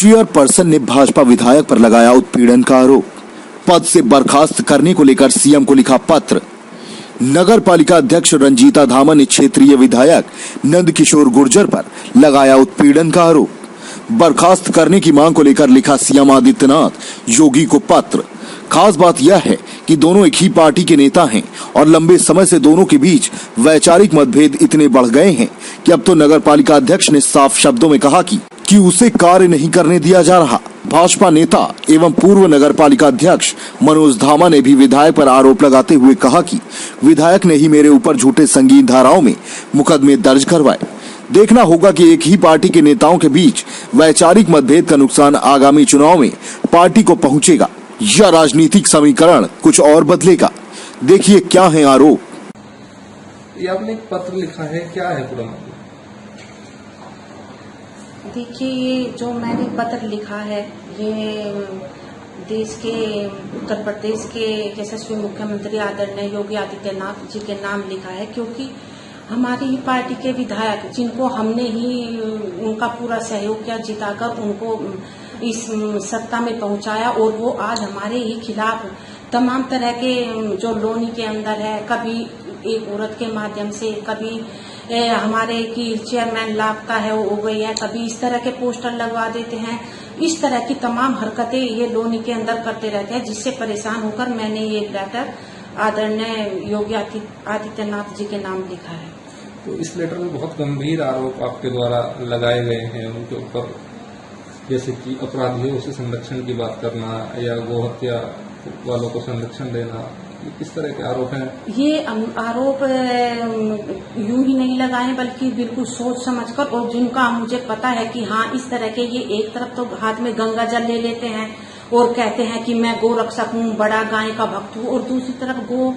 Chairperson ने भाजपा विधायक पर लगाया उत्पीड़न का आरोप। पद से बर्खास्त करने को लेकर सीएम को लिखा पत्र। नगर पालिका अध्यक्ष रंजीता धामा ने क्षेत्रीय विधायक नंदकिशोर गुर्जर पर लगाया उत्पीड़न का आरोप। बर्खास्त करने की मांग को लेकर लिखा सीएम आदित्यनाथ योगी को पत्र। खास बात यह है कि दोनों एक ही पार्टी के नेता हैं और लंबे समय से दोनों के बीच वैचारिक मतभेद इतने बढ़ गए हैं कि अब तो नगर पालिका अध्यक्ष ने साफ शब्दों में कहा कि उसे कार्य नहीं करने दिया जा रहा। भाजपा नेता एवं पूर्व नगर पालिका अध्यक्ष मनोज धामा ने भी विधायक पर आरोप लगाते हुए कहा कि विधायक ने ही मेरे ऊपर झूठे संगीन धाराओं में मुकदमे दर्ज करवाए। देखना होगा कि एक ही पार्टी के नेताओं के बीच वैचारिक मतभेद का नुकसान आगामी चुनाव में पार्टी को पहुंचेगा या राजनीतिक समीकरण कुछ और बदलेगा। देखिए क्या है आरोप। ये आपने एक पत्र लिखा है, क्या है पूरा मामला? देखिए, ये जो मैंने पत्र लिखा है ये देश के उत्तर प्रदेश के यशस्वी मुख्यमंत्री आदरणीय योगी आदित्यनाथ जी के नाम लिखा है, क्योंकि हमारी ही पार्टी के विधायक जिनको हमने ही उनका पूरा सहयोग किया, जिताकर उनको इस सत्ता में पहुंचाया, और वो आज हमारे ही खिलाफ तमाम तरह के जो लोनी के अंदर है, कभी एक औरत के माध्यम से, कभी हमारे की चेयरमैन लापता है वो हो गई है, कभी इस तरह के पोस्टर लगवा देते हैं। इस तरह की तमाम हरकतें ये लोनी के अंदर करते रहते हैं, जिससे परेशान होकर मैंने ये लेटर आदरणीय योगी आदित्यनाथ जी के नाम लिखा है। तो इस लेटर में बहुत गंभीर आरोप आपके द्वारा लगाए गए हैं उनके ऊपर, जैसे कि अपराधियों से संरक्षण की बात करना या गोहत्या वालों को संरक्षण देना। किस तरह के आरोप हैं? ये आरोप यूं ही नहीं लगाए, बल्कि बिल्कुल सोच समझकर, और जिनका मुझे पता है कि हाँ इस तरह के ये एक तरफ तो हाथ में गंगा जल ले लेते हैं और कहते हैं कि मैं गो रक्षक हूँ, बड़ा गाय का भक्त हूँ, और दूसरी तरफ गो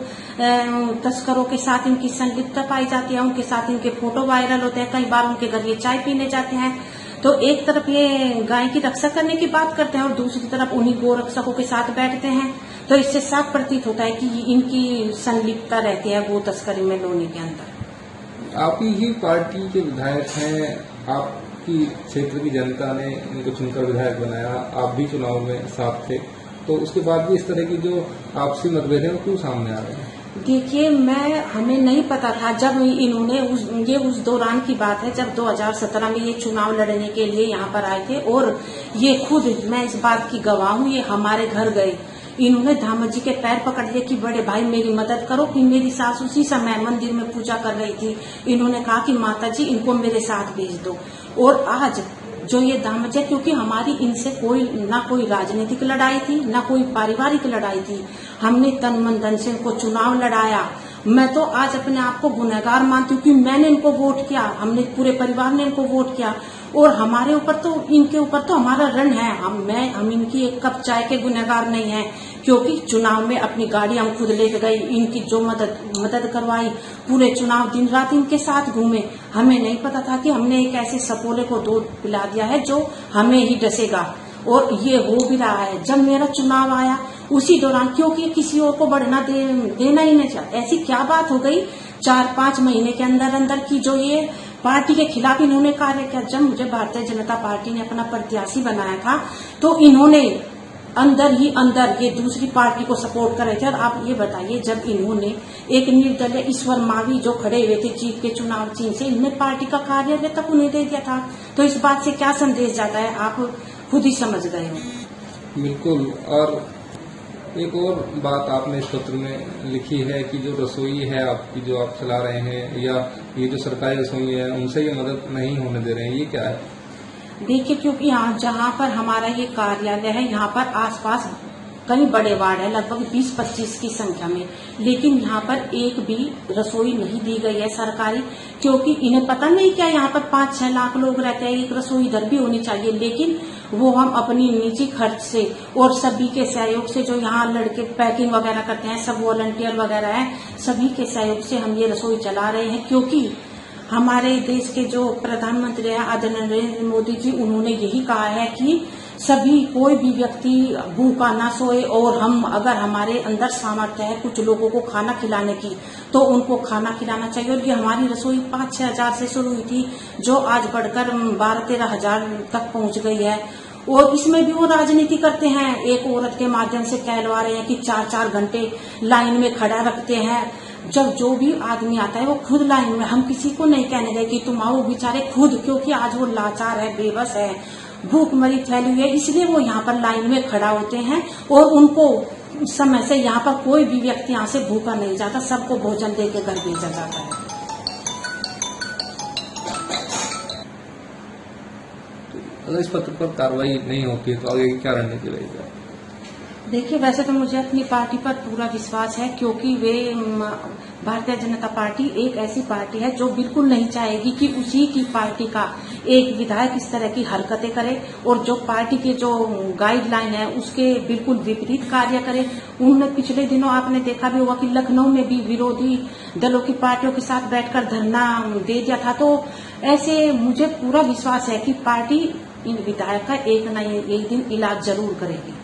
तस्करों के साथ इनकी संलिप्तता पाई जाती है, उनके साथ इनके फोटो वायरल होते हैं, कई बार उनके घर ये चाय पीने जाते हैं। तो एक तरफ ये गाय की रक्षा करने की बात करते हैं और दूसरी तरफ उन्हीं गो रक्षकों के साथ बैठते हैं। तो इससे साफ प्रतीत होता है कि इनकी संलिप्तता रहती है गो तस्करी में लोनी के अंदर। आप ही पार्टी के विधायक हैं, आपकी क्षेत्र की जनता ने इनको चुनकर विधायक बनाया, आप भी चुनाव में साथ थे, तो उसके बाद भी इस तरह की जो आपसी मतभेद है वो क्यों सामने आ रहे हैं? देखिए, हमें नहीं पता था जब इन्होंने उस दौरान की बात है जब 2017 में ये चुनाव लड़ने के लिए यहाँ पर आए थे, और ये खुद, मैं इस बात की गवाह हूँ, ये हमारे घर गए, इन्होंने धामा जी के पैर पकड़ लिए कि बड़े भाई मेरी मदद करो। फिर मेरी सास उसी समय मंदिर में पूजा कर रही थी, इन्होंने कहा कि माता जी इनको मेरे साथ भेज दो। और आज जो ये धामा जी, क्योंकि हमारी इनसे ना कोई राजनीतिक लड़ाई थी, ना कोई पारिवारिक लड़ाई थी, हमने तन मन धन से इनको चुनाव लड़ाया। मैं तो आज अपने आप को गुनहगार मानती हूँ कि मैंने इनको वोट किया, हमने पूरे परिवार ने इनको वोट किया, और हमारे ऊपर तो, इनके ऊपर तो हमारा ऋण है। हम इनकी एक कप चाय के गुनहगार नहीं है, क्योंकि चुनाव में अपनी गाड़ी हम खुद लेके गई, इनकी जो मदद करवाई, पूरे चुनाव दिन रात इनके साथ घूमे। हमें नहीं पता था कि हमने एक ऐसे सपोले को दूध पिला दिया है जो हमें ही डसेगा, और ये हो भी रहा है। जब मेरा चुनाव आया उसी दौरान, क्योंकि किसी और को बढ़ना देना ही नहीं चाहता, ऐसी क्या बात हो गई 4-5 महीने के अंदर की जो ये पार्टी के खिलाफ इन्होंने कार्य किया। जब मुझे भारतीय जनता पार्टी ने अपना प्रत्याशी बनाया था तो इन्होंने अंदर ही अंदर ये दूसरी पार्टी को सपोर्ट कर रहे थे। और आप ये बताइए, जब इन्होंने एक निर्दलीय ईश्वर मावी जो खड़े हुए थे जीत के चुनाव चिन्ह से, इनने पार्टी का कार्यालय तक उन्हें दे दिया था। तो इस बात से क्या संदेश जाता है, आप खुद ही समझ गए हो। बिल्कुल। और एक और बात आपने इस पत्र में लिखी है कि जो रसोई है आपकी, जो आप चला रहे हैं, या ये जो सरकारी रसोई है, उनसे ये मदद नहीं होने दे रहे हैं, ये क्या है? देखिए, क्योंकि यहाँ जहाँ पर हमारा ये कार्यालय है, यहाँ पर आसपास कई बड़े वार्ड है, लगभग 20-25 की संख्या में, लेकिन यहाँ पर एक भी रसोई नहीं दी गई है सरकारी, क्योंकि इन्हें पता नहीं क्या यहाँ पर 5-6 लाख लोग रहते हैं, एक रसोई इधर भी होनी चाहिए। लेकिन वो हम अपनी निजी खर्च से और सभी के सहयोग से, जो यहाँ लड़के पैकिंग वगैरह करते हैं, सब वॉलंटियर वगैरह हैं, सभी के सहयोग से हम ये रसोई चला रहे हैं। क्योंकि हमारे देश के जो प्रधानमंत्री हैं आदरणीय नरेंद्र मोदी जी, उन्होंने यही कहा है कि सभी, कोई भी व्यक्ति भूखा ना सोए, और हम अगर हमारे अंदर सामर्थ्य है कुछ लोगों को खाना खिलाने की, तो उनको खाना खिलाना चाहिए। और ये हमारी रसोई 5-6 हजार से शुरू हुई थी, जो आज बढ़कर 12-13 हजार तक पहुंच गई है। और इसमें भी वो राजनीति करते हैं। एक औरत के माध्यम से कहलवा रहे हैं कि 4-4 घंटे लाइन में खड़ा रखते हैं। जब जो भी आदमी आता है वो खुद लाइन में, हम किसी को नहीं कहने रहे कि तुम आओ, बेचारे खुद, क्योंकि आज वो लाचार है, बेबस है, भूखमरी फैली हुई है, इसलिए वो यहाँ पर लाइन में खड़ा होते हैं। और उनको समय से यहाँ पर कोई भी व्यक्ति यहाँ से भूखा नहीं जाता, सबको भोजन दे के घर भेजा जाता है। अगर इस पत्र पर कार्रवाई नहीं होती है तो आगे क्या रणनीति रहेगी? देखिए, वैसे तो मुझे अपनी पार्टी पर पूरा विश्वास है, क्योंकि वे भारतीय जनता पार्टी एक ऐसी पार्टी है जो बिल्कुल नहीं चाहेगी कि उसी की पार्टी का एक विधायक इस तरह की हरकतें करे और जो पार्टी के जो गाइडलाइन है उसके बिल्कुल विपरीत कार्य करे। उन्होंने पिछले दिनों आपने देखा भी होगा कि लखनऊ में भी विरोधी दलों की पार्टियों के साथ बैठकर धरना दे दिया था। तो ऐसे मुझे पूरा विश्वास है कि पार्टी इन विधायक का एक न एक दिन इलाज जरूर करेगी।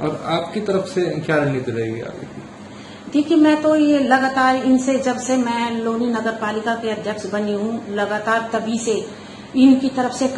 और आपकी तरफ से क्या रणनीति रहेगी आगे की? देखिए, मैं तो ये लगातार इनसे, जब से मैं लोनी नगर पालिका के अध्यक्ष बनी हूँ, लगातार तभी से इनकी तरफ से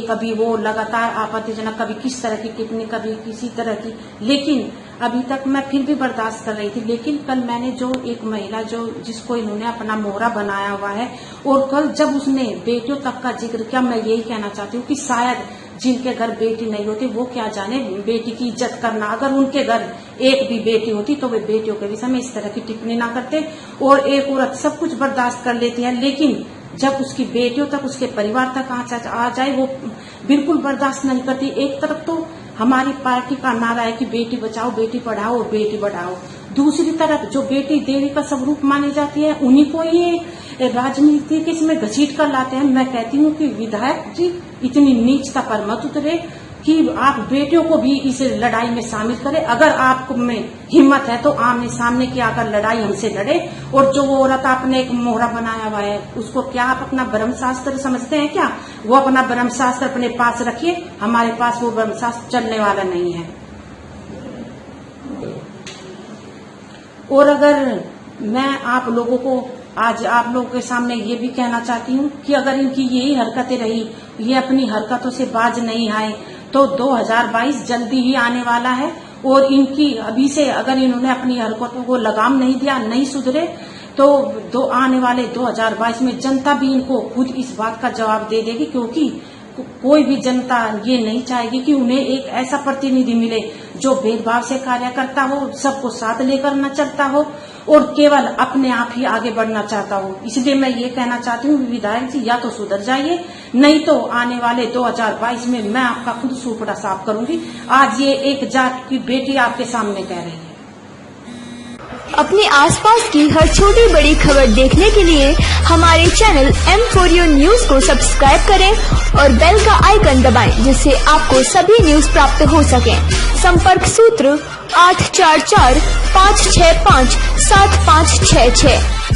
कभी वो लगातार आपत्तिजनक, कभी किस तरह की टिप्पणी, कभी किसी तरह की, लेकिन अभी तक मैं फिर भी बर्दाश्त कर रही थी। लेकिन कल मैंने जो एक महिला जिसको इन्होंने अपना मोहरा बनाया हुआ है, और कल जब उसने बेटियों तक का जिक्र किया, मैं यही कहना चाहती हूँ कि शायद जिनके घर बेटी नहीं होती वो क्या जाने बेटी की इज्जत करना। अगर उनके घर एक भी बेटी होती तो वे बेटियों के विषय में इस तरह की टिप्पणी ना करते। और एक औरत सब कुछ बर्दाश्त कर लेती है, लेकिन जब उसकी बेटियों तक, उसके परिवार तक आ जाए, वो बिल्कुल बर्दाश्त नहीं करती। एक तरफ तो हमारी पार्टी का नारा है कि बेटी बचाओ, बेटी पढ़ाओ और बेटी बढ़ाओ, दूसरी तरफ जो बेटी देवी का स्वरूप मानी जाती है उन्हीं को ही राजनीति के इसमें घसीट कर लाते हैं। मैं कहती हूँ कि विधायक जी इतनी नीचता पर मत उतरे कि आप बेटियों को भी इस लड़ाई में शामिल करें। अगर आप में हिम्मत है तो आमने सामने की आकर लड़ाई हमसे लड़े। और जो वो औरत आपने एक मोहरा बनाया हुआ है, उसको क्या आप अपना ब्रह्म शास्त्र समझते हैं क्या? वो अपना ब्रह्म शास्त्र अपने पास रखिए, हमारे पास वो ब्रह्म शास्त्र चलने वाला नहीं है। और अगर मैं आप लोगों को आज आप लोगों के सामने ये भी कहना चाहती हूँ कि अगर इनकी यही हरकतें रही, ये अपनी हरकतों से बाज नहीं आए, तो 2022 जल्दी ही आने वाला है। और इनकी अभी से अगर इन्होंने अपनी हरकतों को लगाम नहीं दिया, नहीं सुधरे, तो आने वाले 2022 में जनता भी इनको खुद इस बात का जवाब दे देगी। क्योंकि कोई भी जनता ये नहीं चाहेगी कि उन्हें एक ऐसा प्रतिनिधि मिले जो भेदभाव से कार्य करता हो, सबको साथ लेकर न चलता हो और केवल अपने आप ही आगे बढ़ना चाहता हो। इसलिए मैं ये कहना चाहती हूँ विधायक जी, या तो सुधर जाइए, नहीं तो आने वाले 2022 में मैं आपका खुद सूपड़ा साफ करूंगी। आज ये एक जात की बेटी आपके सामने कह रही है। अपने आसपास की हर छोटी बड़ी खबर देखने के लिए हमारे चैनल M4U न्यूज को सब्सक्राइब करें और बेल का आइकन दबाएं, जिससे आपको सभी न्यूज प्राप्त हो सके। संपर्क सूत्र 844 565 7566।